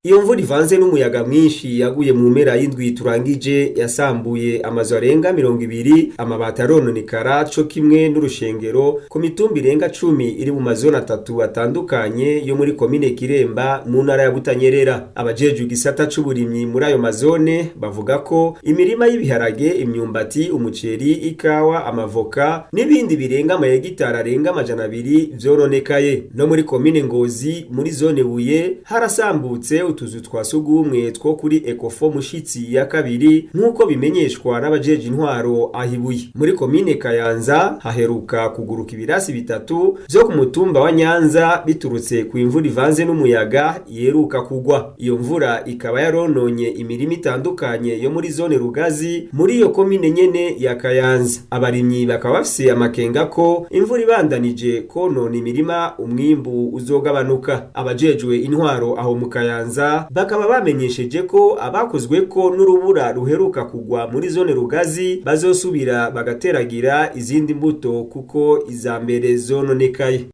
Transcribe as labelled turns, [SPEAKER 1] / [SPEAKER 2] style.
[SPEAKER 1] Iyo mvura ivanze n'umuyaga mwinshi yaguye mu mpera y'indwi turangije yasambuye amazu arenga 200, amabati arononekara co kimwe n'urushengero ku mitumba irenga 10 iri mu mazone 3 atandukanye yo muri komine Kiremba mu ntara ya Butanyerera. Abajejwe igisata c'uburimyi muri ayo mazone bavuga ko imirima y'ibiharage, imyumbati, umuceri, ikawa, amavoka n'ibindi birenga amahegitari arenga 200 vyoronekaye. No muri komine Ngozi muri zone Buye harasambutse utuzu twa sugumwe two kuri Ecofo Mushitsi ya kabiri nk'uko bimenyeshwa n'abajeje intwaro ahibuye. Muri komine Kayanza haheruka kuguruka ibirasi bitatu vyo ku mutumba wa Nyanza biturutse ku imvura ivanze n'umuyaga yeruka kugwa. Iyo mvura ikaba yarononye imirima itandukanye yo muri zone Rugazi muri iyo komine nyene ya Kayanza. Abarimyi bakaba bafise amakenga ko imvura ibandanije konona imirima umwimbu uzogabanuka. Abajejwe intwaro aho mu Kayanza bakaba bamenyesheje ko abakozweko n'urubura ruheruka kugwa muri zone Rugazi bazosubira bagateragira izindi mbuto kuko izambere zononekaye.